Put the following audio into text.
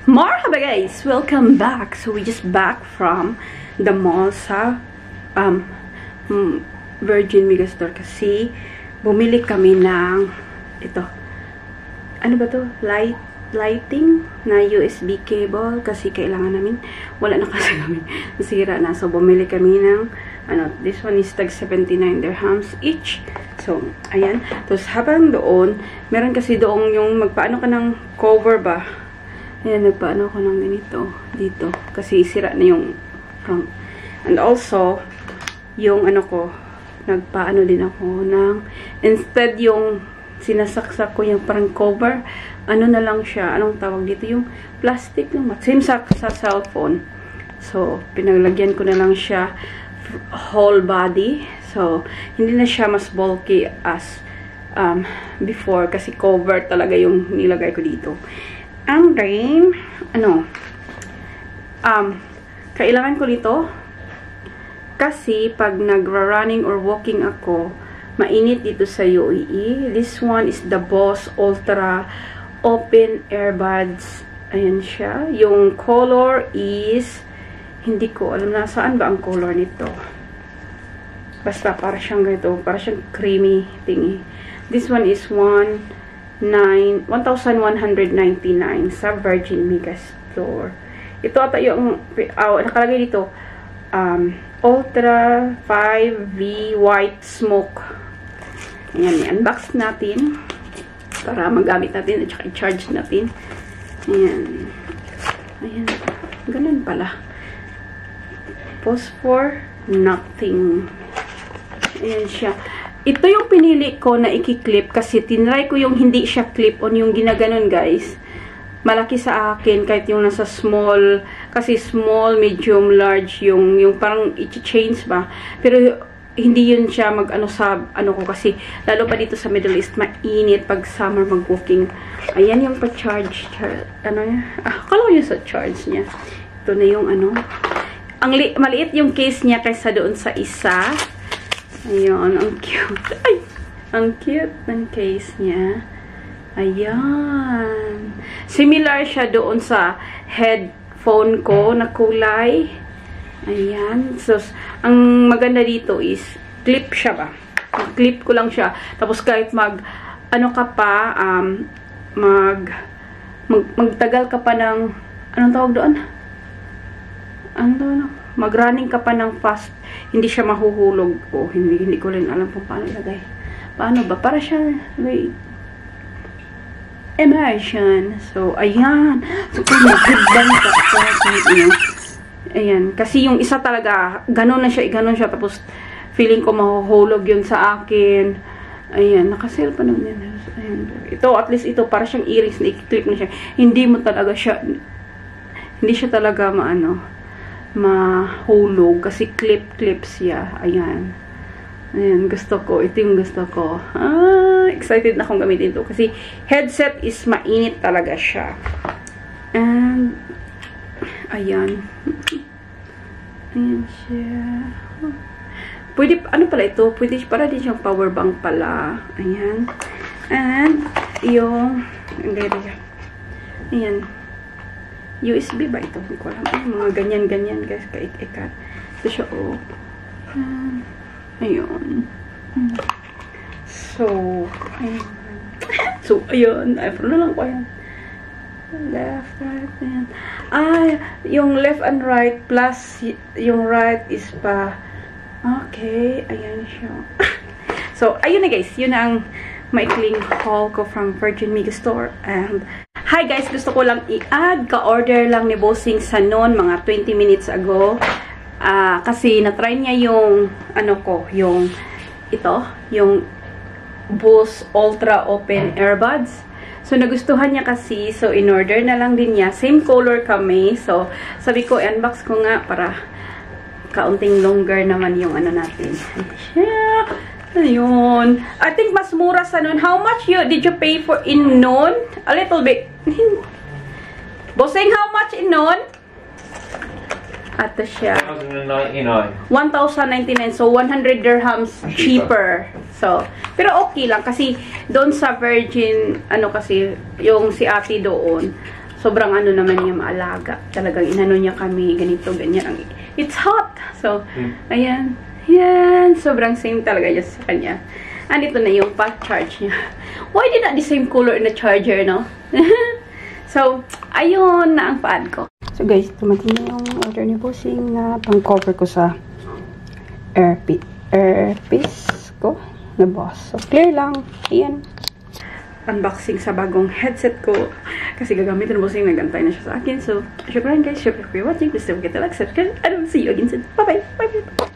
Marhaba guys! Welcome back! So we just back from the mall sa Virgin Megastore kasi bumili kami ng ito. Ano ba to? Lighting na USB cable kasi kailangan namin. Wala na kasi namin. Nasira na. So bumili kami ng this one is tag 79 dirhams each. So ayan. Tapos habang doon, meron kasi doon yung magpaano ka ng cover ba? Ayan, nagpaano ko ng ganito dito. Kasi sira na yung front. And also, yung nagpaano din ako ng, instead yung sinasaksak ko yung parang cover, na lang siya, anong tawag dito? Yung plastic lang. Same sa cellphone. So, pinaglagyan ko na lang siya whole body. So, hindi na siya mas bulky as before kasi cover talaga yung nilagay ko dito. And then, kailangan ko nito kasi pag nagra-running or walking ako, mainit dito sa UAE. This one is the Bose Ultra Open Earbuds. Ayan siya. Yung color is, hindi ko alam na saan ba ang color nito. Basta para siyang ganito, para siyang creamy thingy. This one is 1,199 sa Virgin Megastore. Ito ata yung nakalagay dito Ultra 5V White Smoke. Ayan, i-unbox natin para magamit natin at saka i-charge natin. Ayan. Ayan. Ganun pala. Pause for nothing. Ayan siya. Ito yung pinili ko na i-clip kasi tinry ko yung hindi siya clip-on, yung ginaganon guys. Malaki sa akin kahit yung nasa small, kasi small, medium, large, yung parang i-change ba. Pero hindi yun siya ko kasi lalo pa dito sa Middle East, mainit pag summer mag-walking. Ayan yung pa-charge. Akala ko yun sa charge niya. Ito na yung maliit yung case niya kaysa doon sa isa. Ayun, ang cute. Ay, ang cute ng case niya. Ayan. Similar siya doon sa headphone ko na kulay. Ayan. So, ang maganda dito is, clip siya ba? Clip ko lang siya. Tapos kahit magtagal ka pa ng, anong tawag doon? Mag-running ka pa ng fast, hindi siya mahuhulog. Hindi ko rin alam kung paano ilagay. Paano ba? Para siya, wait. Immersion. So, ayan. So, kung mag-headband ka, ayan. Kasi yung isa talaga, ganon siya. Tapos, feeling ko mahuhulog yun sa akin. Ayan. Nakasale pa naman yan. Ayan. Ito, at least ito, para siyang earrings na i-clip na siya. Hindi siya talaga mahulog kasi clip siya. Ayan. Ayan, gusto ko. Ito yung gusto ko. Excited na akong gamitin ito kasi headset is mainit talaga siya. And ayan. Ayan siya. Pwede, pala ito? Pwede para din siyang power bank pala. Ayan. And yung ayan. USB ba ito? Hindi ko alam. Mga ganyan guys. Kaikikat. Ito siya, ayun. So, ayun. Ayun na lang ko yan. Left, right, ayan. Yung left and right plus yung right is pa. Okay. Ayan siya. So, ayun na guys. Yun ang maikling haul ko from Virgin Megastore. And hi guys, gusto ko lang i-add, ka-order lang ni Bossing sa noon, mga 20 minutes ago. Kasi na-try niya yung, yung Bose Ultra Open Earbuds. So, nagustuhan niya kasi, so in-order na lang din niya. Same color kami. So, sabi ko, unbox ko nga para kaunting longer naman yung natin. Yeah. Ayun. I think mas mura sa noon. How much did you pay for in noon? A little bit. Bossing, how much in noon? Ito siya. 1,099. 1,099. So, 100 dirhams cheaper. So, pero okay lang. Kasi, doon sa Virgin, kasi, yung si ate doon. sobrang ano naman niya maalaga. Talagang inano niya kami, ganito, ganyan. It's hot! So, ayan. Yan. Sobrang same talaga niya sa kanya. Andito na yung pa-charge niya. Why did not the same color in the charger, no? So, ayun na ang pad ko. So, guys, tumating na yung order ni Bossing na pang-cover ko sa earpiece ko na boss. So, clear lang. Ayan. Unboxing sa bagong headset ko. Kasi gagamitin mo Bossing, nagantay na siya sa akin. So, syukran guys. Syukran for watching. Please don't forget to like, subscribe. And I'll see you again soon. Bye-bye. Bye-bye.